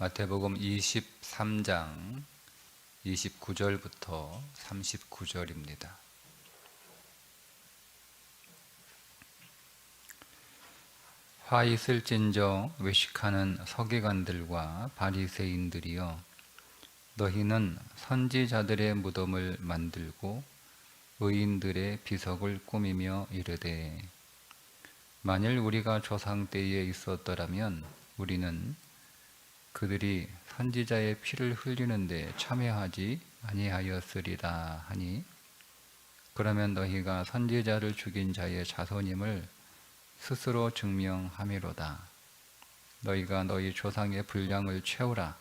마태복음 23장 29절부터 39절입니다. 화 있을진저 외식하는 서기관들과 바리새인들이여, 너희는 선지자들의 무덤을 만들고 의인들의 비석을 꾸미며 이르되, 만일 우리가 조상 때에 있었더라면 우리는 그들이 선지자의 피를 흘리는데 참여하지 아니하였으리라 하니, 그러면 너희가 선지자를 죽인 자의 자손임을 스스로 증명함이로다. 너희가 너희 조상의 분량을 채우라.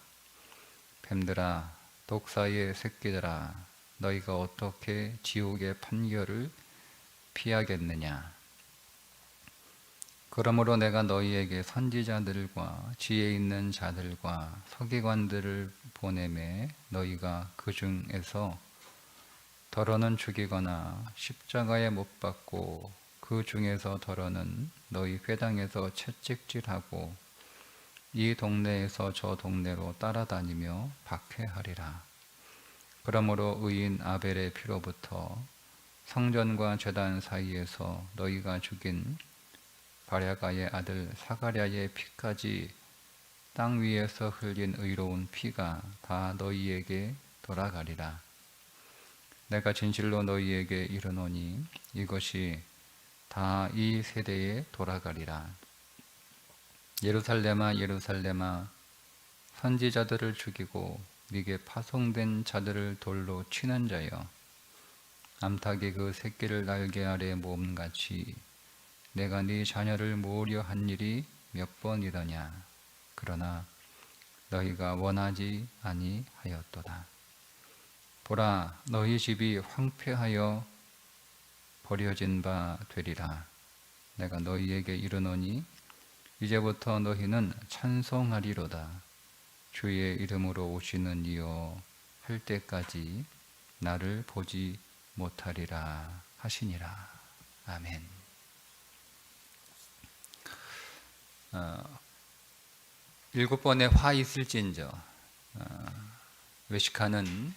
뱀들아, 독사의 새끼들아, 너희가 어떻게 지옥의 판결을 피하겠느냐. 그러므로 내가 너희에게 선지자들과 지혜 있는 자들과 서기관들을 보내매 너희가 그 중에서 더러는 죽이거나 십자가에 못 박고, 그 중에서 더러는 너희 회당에서 채찍질하고 이 동네에서 저 동네로 따라다니며 박해하리라. 그러므로 의인 아벨의 피로부터 성전과 제단 사이에서 너희가 죽인 바랴가의 아들 사가랴의 피까지 땅 위에서 흘린 의로운 피가 다 너희에게 돌아가리라. 내가 진실로 너희에게 이르노니 이것이 다 이 세대에 돌아가리라. 예루살렘아, 예루살렘아, 선지자들을 죽이고 네게 파송된 자들을 돌로 치는 자여, 암탉이 그 새끼를 날개 아래 모음같이 내가 네 자녀를 모으려 한 일이 몇 번이더냐. 그러나 너희가 원하지 아니하였도다. 보라, 너희 집이 황폐하여 버려진 바 되리라. 내가 너희에게 이르노니 이제부터 너희는 찬송하리로다. 주의 이름으로 오시는 이여 할 때까지 나를 보지 못하리라 하시니라. 아멘. 일곱 번의 화 있을진저, 외식하는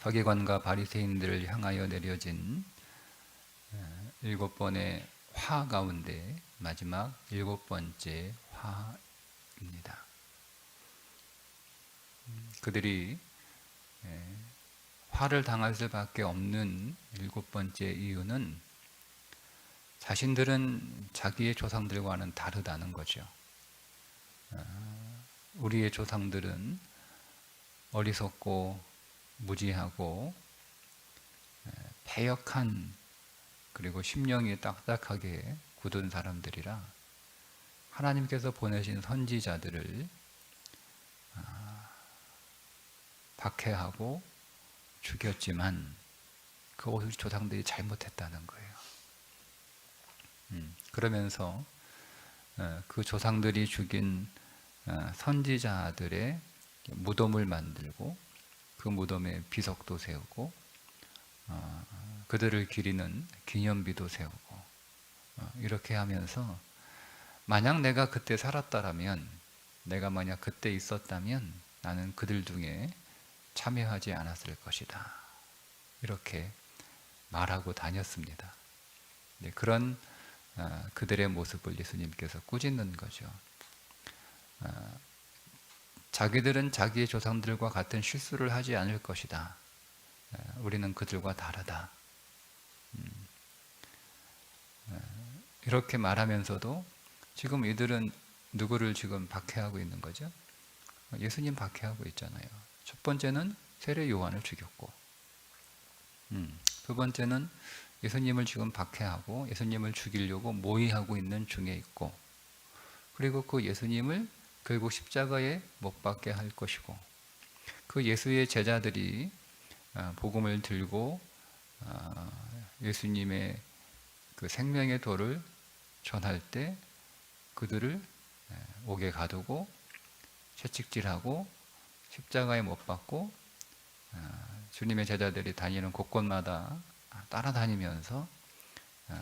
서기관과 바리새인들을 향하여 내려진 일곱 번의 화 가운데 마지막 일곱 번째 화입니다. 그들이 화를 당할 수밖에 없는 일곱 번째 이유는 자신들은 자기의 조상들과는 다르다는 거죠. 우리의 조상들은 어리석고 무지하고 패역한, 그리고 심령이 딱딱하게 굳은 사람들이라 하나님께서 보내신 선지자들을 박해하고 죽였지만 그것을 조상들이 잘못했다는 거예요. 그러면서 그 조상들이 죽인 선지자들의 무덤을 만들고 그 무덤에 비석도 세우고 그들을 기리는 기념비도 세우고 이렇게 하면서, 만약 내가 그때 살았다라면, 내가 만약 그때 있었다면 나는 그들 중에 참여하지 않았을 것이다, 이렇게 말하고 다녔습니다. 그런 그들의 모습을 예수님께서 꾸짖는 거죠. 자기들은 자기의 조상들과 같은 실수를 하지 않을 것이다. 우리는 그들과 다르다. 이렇게 말하면서도 지금 이들은 누구를 지금 박해하고 있는 거죠? 예수님 박해하고 있잖아요. 첫 번째는 세례 요한을 죽였고, 두 번째는 예수님을 지금 박해하고 예수님을 죽이려고 모의하고 있는 중에 있고, 그리고 그 예수님을 결국 십자가에 못 박게 할 것이고, 그 예수의 제자들이 복음을 들고 예수님의 그 생명의 도를 전할 때 그들을 옥에 가두고 채찍질하고 십자가에 못 박고, 주님의 제자들이 다니는 곳곳마다 따라다니면서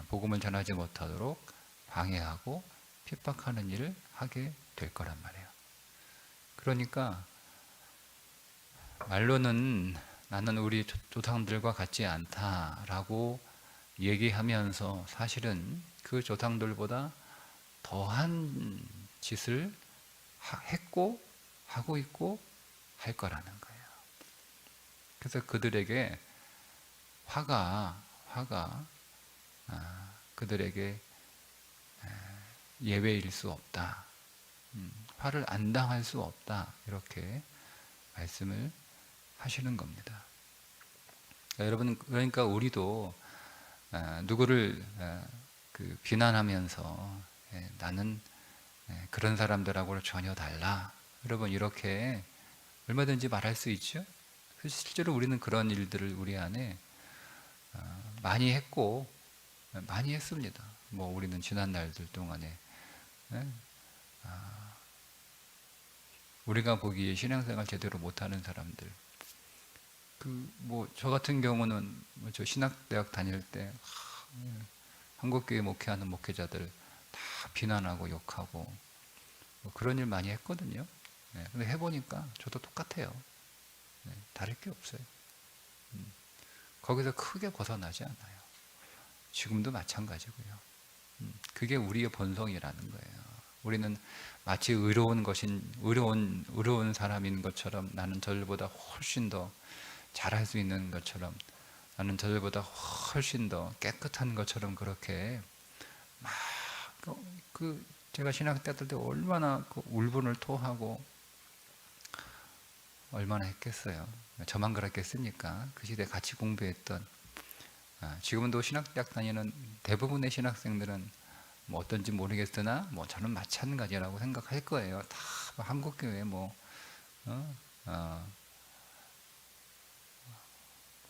복음을 전하지 못하도록 방해하고 핍박하는 일을 하게 될 거란 말이에요. 그러니까 말로는 나는 우리 조상들과 같지 않다라고 얘기하면서 사실은 그 조상들보다 더한 짓을 했고 하고 있고 할 거라는 거예요. 그래서 그들에게 화가 그들에게 예외일 수 없다. 화를 안 당할 수 없다. 이렇게 말씀을 하시는 겁니다. 여러분, 그러니까 우리도 누구를 비난하면서 나는 그런 사람들하고는 전혀 달라. 여러분, 이렇게 얼마든지 말할 수 있죠. 실제로 우리는 그런 일들을 우리 안에 많이 했고 많이 했습니다. 뭐 우리는 지난 날들 동안에 우리가 보기에 신앙생활 제대로 못하는 사람들, 뭐 저 같은 경우는 저 신학대학 다닐 때 한국교회 목회하는 목회자들 다 비난하고 욕하고 뭐 그런 일 많이 했거든요. 근데 해보니까 저도 똑같아요. 다를 게 없어요. 거기서 크게 벗어나지 않아요. 지금도 마찬가지고요. 그게 우리의 본성이라는 거예요. 우리는 마치 의로운 사람인 것처럼, 나는 저들보다 훨씬 더 잘할 수 있는 것처럼, 나는 저들보다 훨씬 더 깨끗한 것처럼 그렇게 막 제가 신학 때 얼마나 울분을 토하고 얼마나 했겠어요. 저만 그랬겠습니까? 그 시대 같이 공부했던, 지금도 신학대학 다니는 대부분의 신학생들은 뭐 어떤지 모르겠으나 뭐 저는 마찬가지라고 생각할 거예요. 다 한국교회 뭐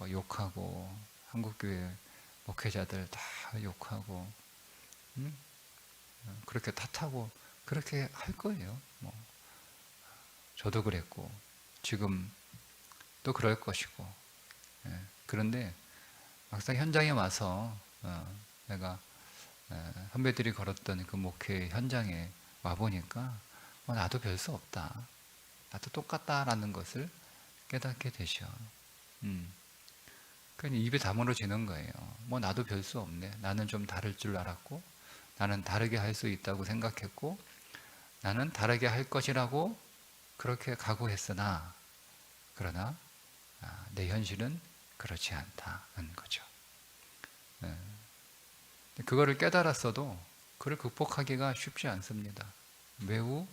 욕하고, 한국교회 목회자들 다 욕하고, 그렇게 탓하고 그렇게 할 거예요. 뭐 저도 그랬고 지금 또 그럴 것이고. 그런데 막상 현장에 와서 내가 선배들이 걸었던 그 목회 현장에 와 보니까 나도 별 수 없다, 나도 똑같다라는 것을 깨닫게 되죠. 그러니까 입에 다물어지는 거예요. 뭐 나도 별 수 없네. 나는 좀 다를 줄 알았고, 나는 다르게 할 수 있다고 생각했고, 나는 다르게 할 것이라고 그렇게 각오했으나, 그러나 내 현실은 그렇지 않다는 거죠. 그거를 깨달았어도 그걸 극복하기가 쉽지 않습니다. 매우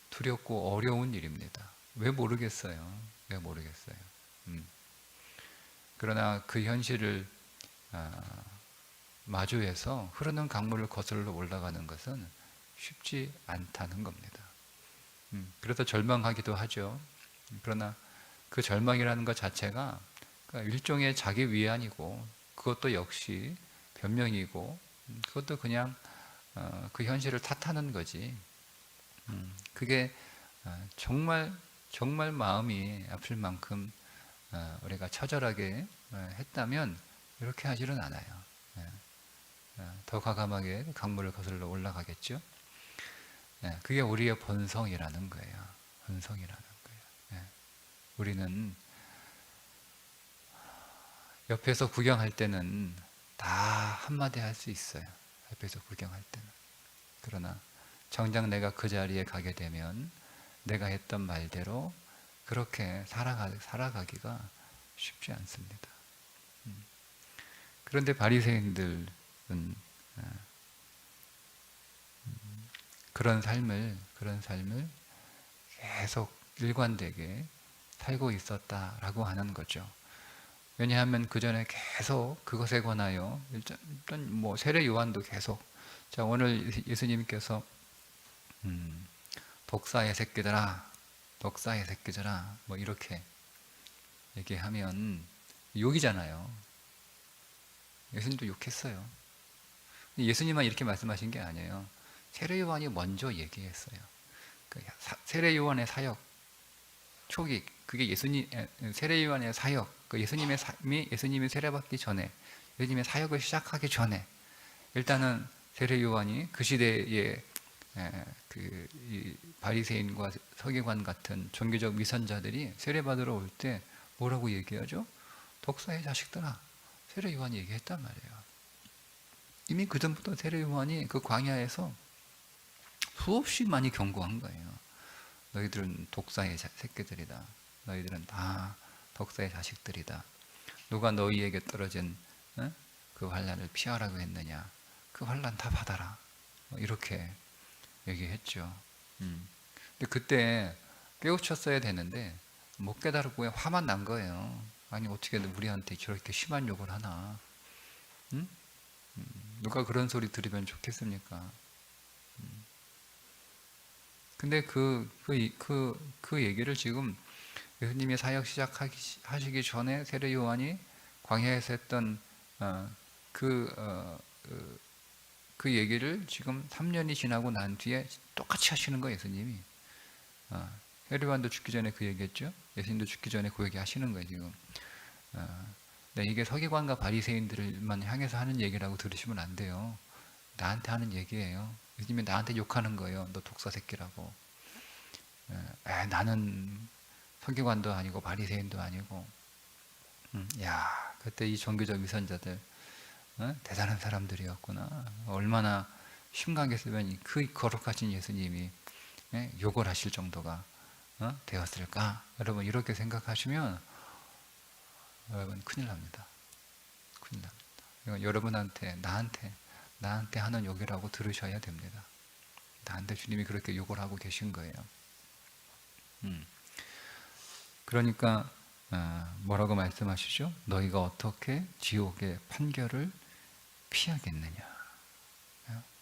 두렵고 어려운 일입니다. 왜 모르겠어요. 왜 모르겠어요. 그러나 그 현실을 마주해서 흐르는 강물을 거슬러 올라가는 것은 쉽지 않다는 겁니다. 그래서 절망하기도 하죠. 그러나 그 절망이라는 것 자체가 일종의 자기 위안이고, 그것도 역시 변명이고, 그것도 그냥 그 현실을 탓하는 거지. 그게 정말 정말 마음이 아플 만큼 우리가 처절하게 했다면 이렇게 하지는 않아요. 더 과감하게 강물을 거슬러 올라가겠죠. 그게 우리의 본성이라는 거예요. 본성이라는 거예요. 우리는 옆에서 구경할 때는 다 한마디 할 수 있어요. 옆에서 구경할 때는. 그러나 정작 내가 그 자리에 가게 되면 내가 했던 말대로 그렇게 살아가기가 쉽지 않습니다. 그런데 바리새인들은 그런 삶을 계속 일관되게 살고 있었다라고 하는 거죠. 왜냐하면 그 전에 계속 그것에 관하여 일단 뭐 세례 요한도 계속, 자 오늘 예수님께서 독사의 새끼들아, 독사의 새끼들아, 뭐 이렇게 얘기하면 욕이잖아요. 예수님도 욕했어요. 예수님만 이렇게 말씀하신 게 아니에요. 세례 요한이 먼저 얘기했어요. 세례 요한의 사역 초기, 그게 세례 요한의 사역, 예수님이 세례받기 전에, 예수님의 사역을 시작하기 전에 일단은 세례 요한이 그 시대에 이 바리새인과 서기관 같은 종교적 위선자들이 세례받으러 올 때 뭐라고 얘기하죠? 독사의 자식들아, 세례 요한이 얘기했단 말이에요. 이미 그 전부터 세례 요한이 그 광야에서 수없이 많이 경고한 거예요. 너희들은 독사의 새끼들이다. 너희들은 다 독사의 자식들이다. 누가 너희에게 떨어진 그 환난을 피하라고 했느냐? 그 환난 다 받아라. 이렇게 얘기했죠. 근데 그때 깨우쳤어야 되는데 못 깨달았고 화만 난 거예요. 아니 어떻게 우리한테 저렇게 심한 욕을 하나? 응? 누가 그런 소리 들으면 좋겠습니까? 근데 그 얘기를 지금 예수님이 사역 시작하시기 전에 세례 요한이 광야에서 했던 그 얘기를 지금 3년이 지나고 난 뒤에 똑같이 하시는 거예요, 예수님이. 세례 요한도 죽기 전에 그 얘기했죠. 예수님도 죽기 전에 그 얘기 하시는 거예요, 지금. 네, 이게 서기관과 바리새인들만 향해서 하는 얘기라고 들으시면 안 돼요. 나한테 하는 얘기예요. 예수님이 나한테 욕하는 거예요. 너 독사 새끼라고. 나는 서기관도 아니고 바리새인도 아니고. 야, 그때 이 종교적 위선자들 대단한 사람들이었구나. 얼마나 심각했으면 그 거룩하신 예수님이 욕을 하실 정도가 되었을까? 여러분 이렇게 생각하시면 여러분 큰일 납니다. 큰일 납니다. 이건 여러분한테 나한테 하는 욕이라고 들으셔야 됩니다. 나한테 주님이 그렇게 욕을 하고 계신 거예요. 그러니까 뭐라고 말씀하시죠? 너희가 어떻게 지옥의 판결을 피하겠느냐?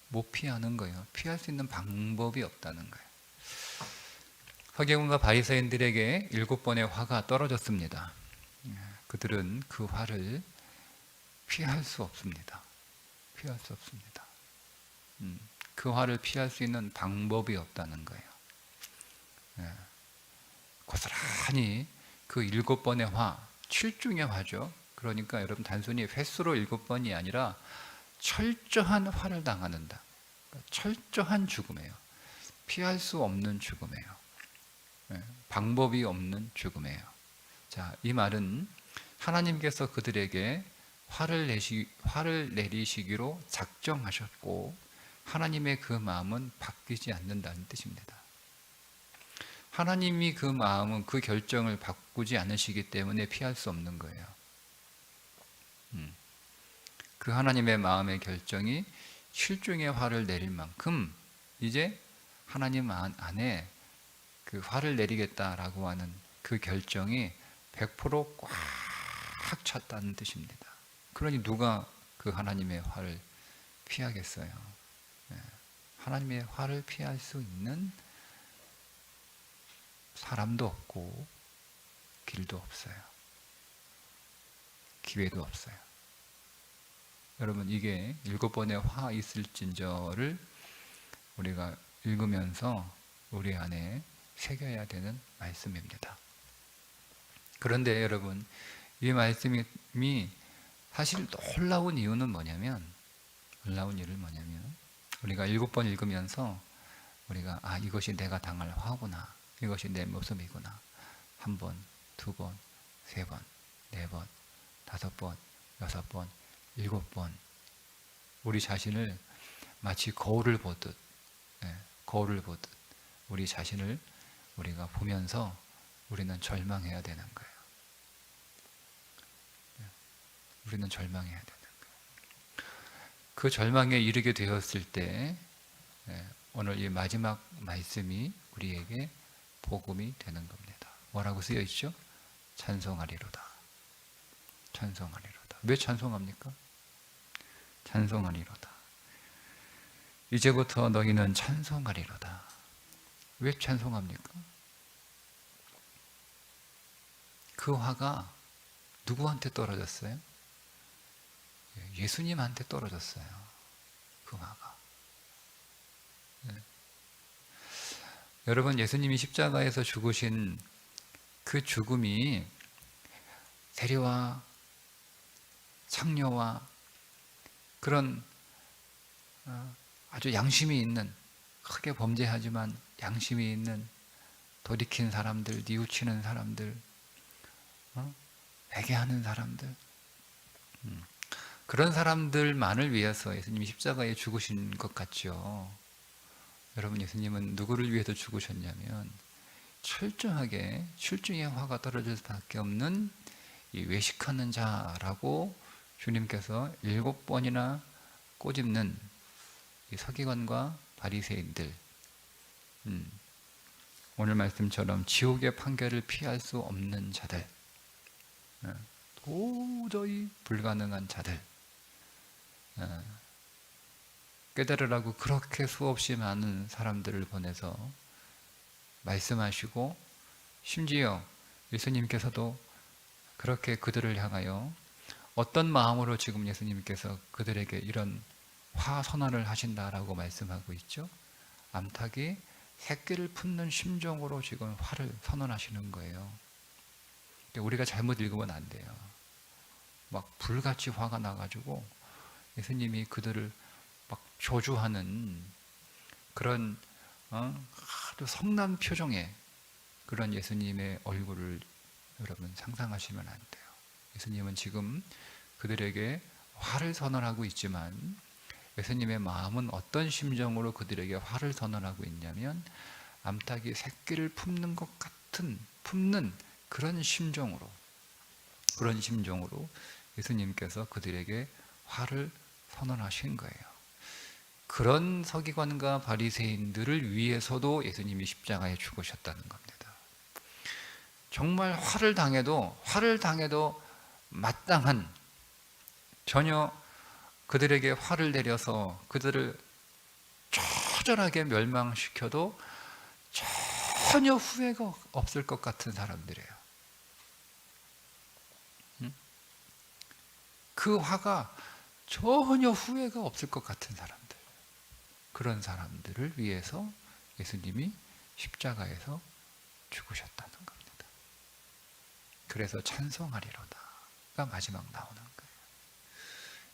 못 피하는 거예요. 피할 수 있는 방법이 없다는 거예요. 서기관과 바리새인들에게 7번의 화가 떨어졌습니다. 그들은 그 화를 피할 수 없습니다. 피할 수 없습니다. 그 화를 피할 수 있는 방법이 없다는 거예요. 고스란히 그 7번의 화, 7중의 화죠. 그러니까 여러분 단순히 횟수로 7번이 아니라 철저한 화를 당하는다. 철저한 죽음이에요. 피할 수 없는 죽음이에요. 방법이 없는 죽음이에요. 자, 이 말은 하나님께서 그들에게 화를 내리시기로 작정하셨고 하나님의 그 마음은 바뀌지 않는다는 뜻입니다. 하나님이 그 마음은 그 결정을 바꾸지 않으시기 때문에 피할 수 없는 거예요. 그 하나님의 마음의 결정이 7중의 화를 내릴 만큼 이제 하나님 안에 그 화를 내리겠다라고 하는 그 결정이 100%꽉 찼다는 뜻입니다. 그러니 누가 그 하나님의 화를 피하겠어요? 하나님의 화를 피할 수 있는 사람도 없고 길도 없어요. 기회도 없어요. 여러분 이게 7번의 화 있을진저를 우리가 읽으면서 우리 안에 새겨야 되는 말씀입니다. 그런데 여러분 이 말씀이 사실 놀라운 이유는 뭐냐면 우리가 7번 읽으면서 우리가 이것이 내가 당할 화구나, 이것이 내 모습이구나. 1번, 2번, 3번, 4번, 5번, 6번, 7번 우리 자신을 마치 거울을 보듯 우리 자신을 우리가 보면서 우리는 절망해야 되는 거예요. 우리는 절망해야 되는 거예요. 그 절망에 이르게 되었을 때 오늘 이 마지막 말씀이 우리에게 복음이 되는 겁니다. 뭐라고 쓰여 있죠? 찬송하리로다. 찬송하리로다. 왜 찬송합니까? 찬송하리로다. 이제부터 너희는 찬송하리로다. 왜 찬송합니까? 그 화가 누구한테 떨어졌어요? 예수님한테 떨어졌어요. 그 화가. 여러분 예수님이 십자가에서 죽으신 그 죽음이 세리와 창녀와 그런 아주 양심이 있는 크게 범죄하지만 양심이 있는 돌이킨 사람들, 뉘우치는 사람들, 회개하는 사람들, 그런 사람들만을 위해서 예수님이 십자가에 죽으신 것 같죠. 여러분, 예수님은 누구를 위해서 죽으셨냐면 철저하게 출중의 화가 떨어질 수밖에 없는 이 외식하는 자라고 주님께서 7번이나 꼬집는 이 서기관과 바리새인들, 오늘 말씀처럼 지옥의 판결을 피할 수 없는 자들, 도저히 불가능한 자들, 깨달으라고 그렇게 수없이 많은 사람들을 보내서 말씀하시고, 심지어 예수님께서도 그렇게 그들을 향하여 어떤 마음으로 지금 예수님께서 그들에게 이런 화선언을 하신다라고 말씀하고 있죠. 암탉이 새끼를 품는 심정으로 지금 화를 선언하시는 거예요. 우리가 잘못 읽으면 안 돼요. 막 불같이 화가 나가지고 예수님이 그들을 막 저주하는 그런 아주 성난 표정의 그런 예수님의 얼굴을 여러분 상상하시면 안 돼요. 예수님은 지금 그들에게 화를 선언하고 있지만 예수님의 마음은 어떤 심정으로 그들에게 화를 선언하고 있냐면 암탉이 새끼를 품는 것 같은, 품는 그런 심정으로 예수님께서 그들에게 화를 선언하신 거예요. 그런 서기관과 바리새인들을 위해서도 예수님이 십자가에 죽으셨다는 겁니다. 정말 화를 당해도 마땅한, 전혀 그들에게 화를 내려서 그들을 처절하게 멸망시켜도 전혀 후회가 없을 것 같은 사람들이에요. 그 화가 전혀 후회가 없을 것 같은 사람들, 그런 사람들을 위해서 예수님이 십자가에서 죽으셨다는 겁니다. 그래서 찬송하리로다가 마지막 나오는 거예요.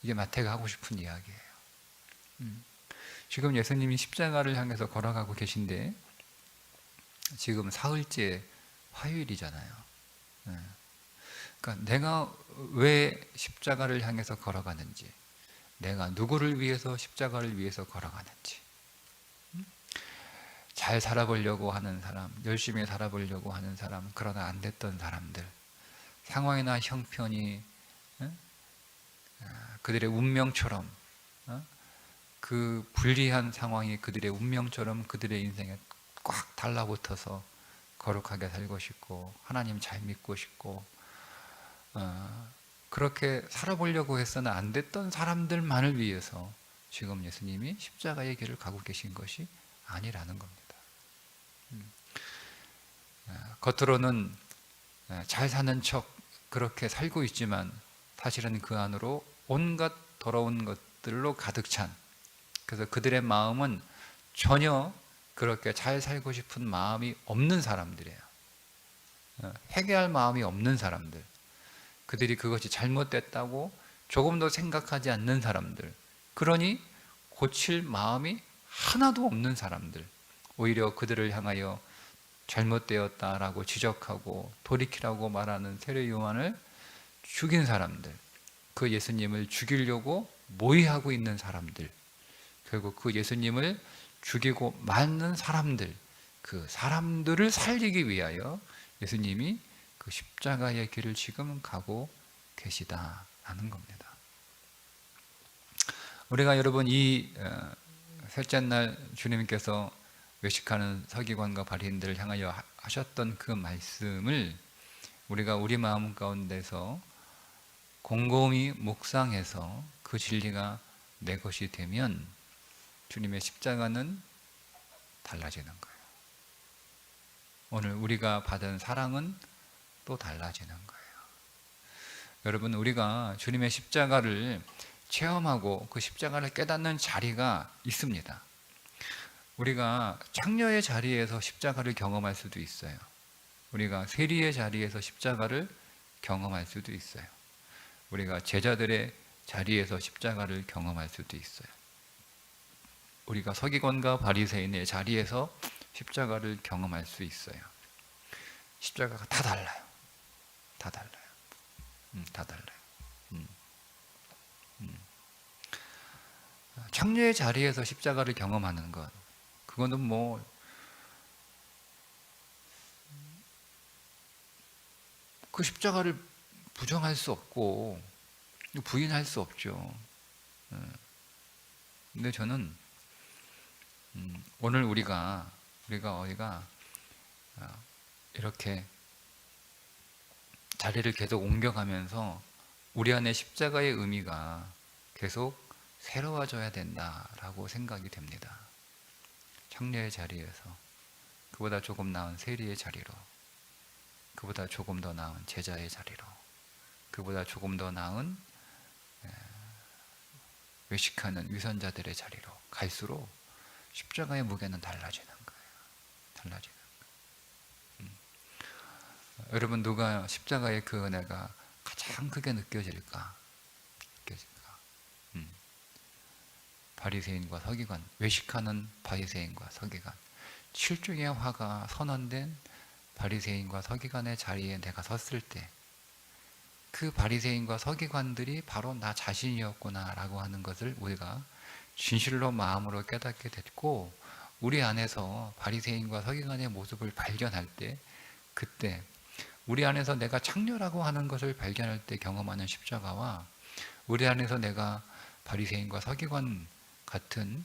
이게 마태가 하고 싶은 이야기예요. 지금 예수님이 십자가를 향해서 걸어가고 계신데 지금 사흘째 화요일이잖아요. 그러니까 내가 왜 십자가를 향해서 걸어가는지, 내가 누구를 위해서 십자가를 위해서 걸어가는지, 잘 살아보려고 하는 사람, 열심히 살아보려고 하는 사람, 그러나 안 됐던 사람들, 상황이나 형편이 그들의 운명처럼, 그 불리한 상황이 그들의 운명처럼 그들의 인생에 꽉 달라붙어서 거룩하게 살고 싶고 하나님 잘 믿고 싶고 그렇게 살아보려고 했으나 안 됐던 사람들만을 위해서 지금 예수님이 십자가의 길을 가고 계신 것이 아니라는 겁니다. 겉으로는 잘 사는 척 그렇게 살고 있지만 사실은 그 안으로 온갖 더러운 것들로 가득 찬, 그래서 그들의 마음은 전혀 그렇게 잘 살고 싶은 마음이 없는 사람들이에요. 회개할 마음이 없는 사람들, 그들이 그것이 잘못됐다고 조금도 생각하지 않는 사람들, 그러니 고칠 마음이 하나도 없는 사람들, 오히려 그들을 향하여 잘못되었다라고 지적하고 돌이키라고 말하는 세례 요한을 죽인 사람들, 그 예수님을 죽이려고 모의하고 있는 사람들, 결국 그 예수님을 죽이고 맞는 사람들, 그 사람들을 살리기 위하여 예수님이 그 십자가의 길을 지금 가고 계시다라는 겁니다. 우리가 여러분 이 셋째 날 주님께서 외식하는 서기관과 바리새인들을 향하여 하셨던 그 말씀을 우리가 우리 마음 가운데서 곰곰이 묵상해서 그 진리가 내 것이 되면 주님의 십자가는 달라지는 거예요. 오늘 우리가 받은 사랑은 또 달라지는 거예요. 여러분, 우리가 주님의 십자가를 체험하고 그 십자가를 깨닫는 자리가 있습니다. 우리가 창녀의 자리에서 십자가를 경험할 수도 있어요. 우리가 세리의 자리에서 십자가를 경험할 수도 있어요. 우리가 제자들의 자리에서 십자가를 경험할 수도 있어요. 우리가 서기관과 바리새인의 자리에서 십자가를 경험할 수 있어요. 십자가가 다 달라요. 다 달라요. 다 달라요. 창녀의 자리에서 십자가를 경험하는 것, 그거는 뭐 그 십자가를 부정할 수 없고 부인할 수 없죠. 근데 저는 오늘 우리가 어디가 이렇게 자리를 계속 옮겨가면서 우리 안에 십자가의 의미가 계속 새로워져야 된다라고 생각이 됩니다. 창녀의 자리에서 그보다 조금 나은 세리의 자리로, 그보다 조금 더 나은 제자의 자리로, 그보다 조금 더 나은 외식하는 위선자들의 자리로 갈수록 십자가의 무게는 달라지는 거예요. 달라지는 거예요. 여러분, 누가 십자가의 그 은혜가 가장 크게 느껴질까? 바리새인과 서기관, 외식하는 바리새인과 서기관, 칠중의 화가 선언된 바리새인과 서기관의 자리에 내가 섰을 때 그 바리새인과 서기관들이 바로 나 자신이었구나 라고 하는 것을 우리가 진실로 마음으로 깨닫게 됐고, 우리 안에서 바리새인과 서기관의 모습을 발견할 때, 그때 우리 안에서 내가 창녀라고 하는 것을 발견할 때 경험하는 십자가와 우리 안에서 내가 바리새인과 서기관 같은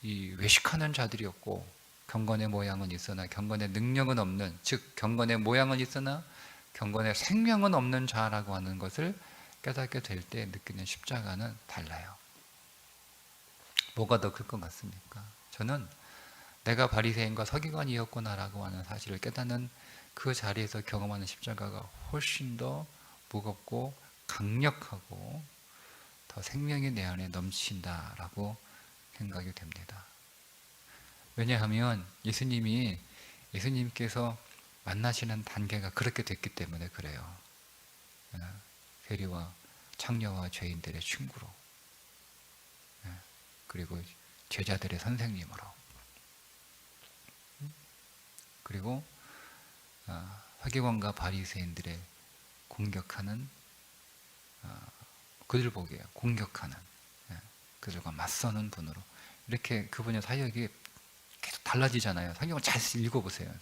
이 외식하는 자들이었고 경건의 모양은 있으나 경건의 능력은 없는, 즉 경건의 모양은 있으나 경건의 생명은 없는 자라고 하는 것을 깨닫게 될 때 느끼는 십자가는 달라요. 뭐가 더 클 것 같습니까? 저는 내가 바리새인과 서기관이었구나라고 하는 사실을 깨닫는 그 자리에서 경험하는 십자가가 훨씬 더 무겁고 강력하고 더 생명이 내 안에 넘친다라고 생각이 됩니다. 왜냐하면 예수님께서 만나시는 단계가 그렇게 됐기 때문에 그래요. 세리와 창녀와 죄인들의 친구로, 그리고 제자들의 선생님으로, 그리고 서기관과 바리새인들의 공격하는, 그들 보기에 공격하는, 그들과 맞서는 분으로, 이렇게 그분의 사역이 계속 달라지잖아요. 성경을 잘 읽어보세요.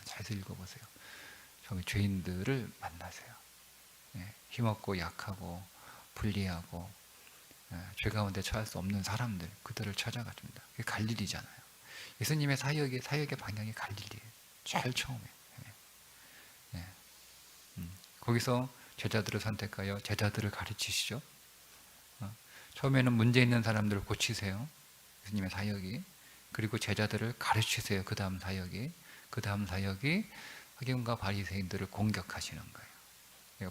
저기 죄인들을 만나세요. 힘없고 약하고 불리하고 죄 가운데 처할 수 없는 사람들, 그들을 찾아가줍니다. 그게 갈릴리잖아요. 예수님의 사역의 방향이 갈릴리예요. 제일 처음에. 거기서 제자들을 선택하여 제자들을 가르치시죠. 처음에는 문제 있는 사람들을 고치세요. 예수님의 사역이. 그리고 제자들을 가르치세요. 그 다음 사역이 서기관과 바리새인들을 공격하시는 거예요.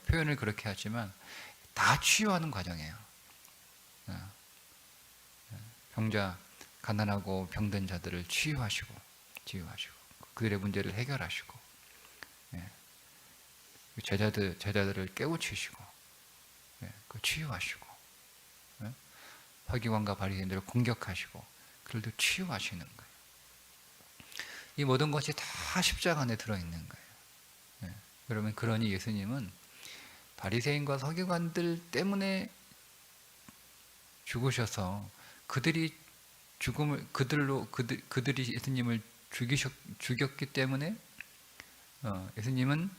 표현을 그렇게 하지만 다 치유하는 과정이에요. 병자, 가난하고 병든 자들을 치유하시고 그들의 문제를 해결하시고, 제자들을 깨우치시고, 치유하시고, 서기관과 바리새인들을 공격하시고 그들도 치유하시는 거예요. 이 모든 것이 다 십자가 안에 들어있는 거예요. 여러분, 그러니 예수님은 바리새인과 서기관들 때문에 죽으셔서 그들이 예수님을 죽였기 때문에 예수님은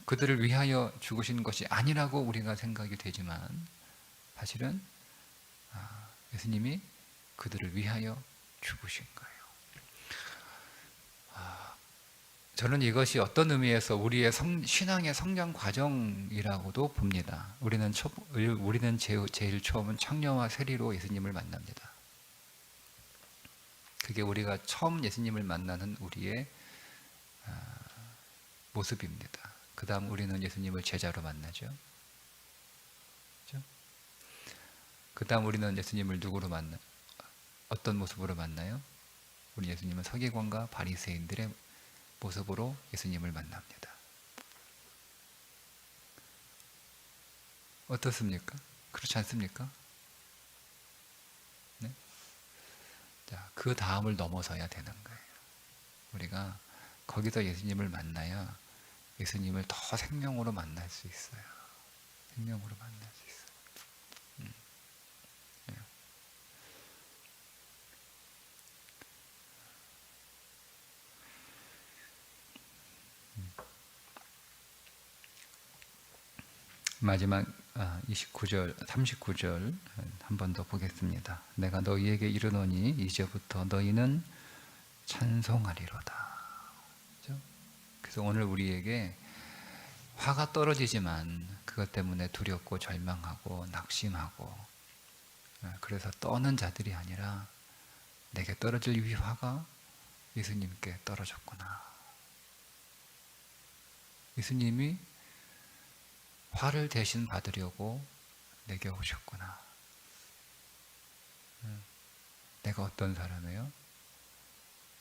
그들을 위하여 죽으신 것이 아니라고 우리가 생각이 되지만, 사실은 예수님이 그들을 위하여 죽으신 거예요. 저는 이것이 어떤 의미에서 우리의 신앙의 성장 과정이라고도 봅니다. 우리는 제일 처음은 창녀와 세리로 예수님을 만납니다. 그게 우리가 처음 예수님을 만나는 우리의 모습입니다. 그 다음 우리는 예수님을 제자로 만나죠. 그렇죠? 그 다음 우리는 예수님을 어떤 모습으로 만나요? 우리 예수님은 서기관과 바리새인들의 모습으로 예수님을 만납니다. 어떻습니까? 그렇지 않습니까? 네? 자, 그 다음을 넘어서야 되는 거예요. 우리가 거기서 예수님을 만나야 예수님을 더 생명으로 만날 수 있어요. 생명으로 만날 수 있어요. 네. 마지막 29절, 39절 한 번 더 보겠습니다. 내가 너희에게 이르노니 이제부터 너희는 찬송하리로다. 그렇죠? 그래서 오늘 우리에게 화가 떨어지지만 그것 때문에 두렵고 절망하고 낙심하고 그래서 떠는 자들이 아니라 내게 떨어질 이 화가 예수님께 떨어졌구나. 예수님이 화를 대신 받으려고 내게 오셨구나. 내가 어떤 사람이에요?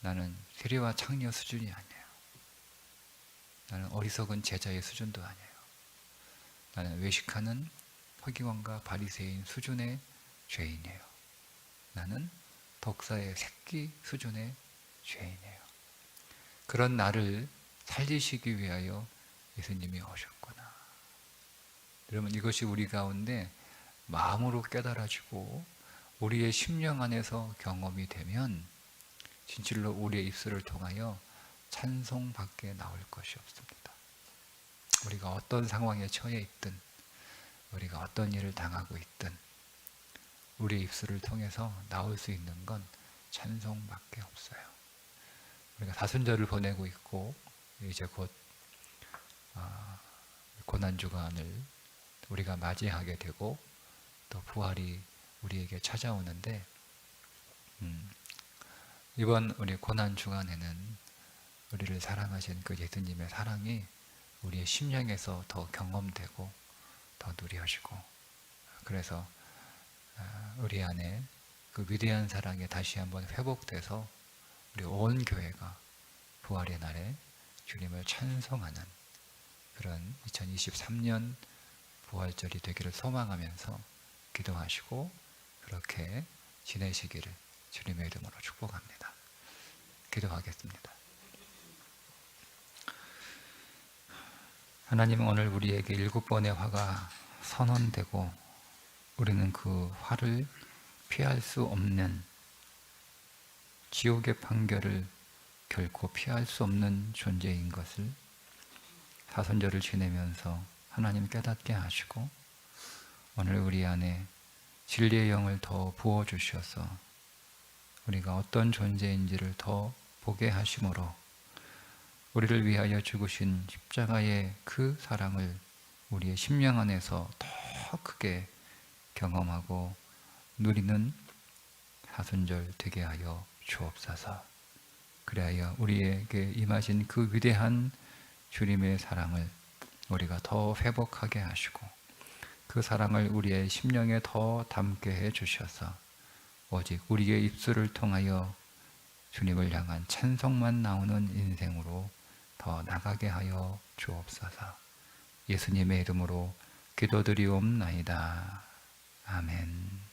나는 세리와 창녀 수준이 아니에요. 나는 어리석은 제자의 수준도 아니에요. 나는 외식하는 서기관과 바리새인 수준의 죄인이에요. 나는 독사의 새끼 수준의 죄인이에요. 그런 나를 살리시기 위하여 예수님이 오셨구나. 여러분, 이것이 우리 가운데 마음으로 깨달아지고 우리의 심령 안에서 경험이 되면 진실로 우리의 입술을 통하여 찬송밖에 나올 것이 없습니다. 우리가 어떤 상황에 처해 있든 우리가 어떤 일을 당하고 있든 우리의 입술을 통해서 나올 수 있는 건 찬송밖에 없어요. 우리가 사순절을 보내고 있고 이제 곧 고난주간을 우리가 맞이하게 되고 또 부활이 우리에게 찾아오는데 이번 우리 고난주간에는 우리를 사랑하신 그 예수님의 사랑이 우리의 심령에서 더 경험되고 더 누려지고 그래서 우리 안에 그 위대한 사랑이 다시 한번 회복돼서 우리 온 교회가 부활의 날에 주님을 찬송하는 그런 2023년 부활절이 되기를 소망하면서 기도하시고 그렇게 지내시기를 주님의 이름으로 축복합니다. 기도하겠습니다. 하나님은 오늘 우리에게 7번의 화가 선언되고 우리는 그 화를 피할 수 없는 지옥의 판결을 결코 피할 수 없는 존재인 것을 사순절을 지내면서 하나님 깨닫게 하시고 오늘 우리 안에 진리의 영을 더 부어주셔서 우리가 어떤 존재인지를 더 보게 하심으로 우리를 위하여 죽으신 십자가의 그 사랑을 우리의 심령 안에서 더 크게 경험하고 누리는 사순절 되게 하여 주옵소서. 그리하여 우리에게 임하신 그 위대한 주님의 사랑을 우리가 더 회복하게 하시고 그 사랑을 우리의 심령에 더 담게 해 주셔서 오직 우리의 입술을 통하여 주님을 향한 찬송만 나오는 인생으로 더 나가게 하여 주옵소서. 예수님의 이름으로 기도드리옵나이다. 아멘.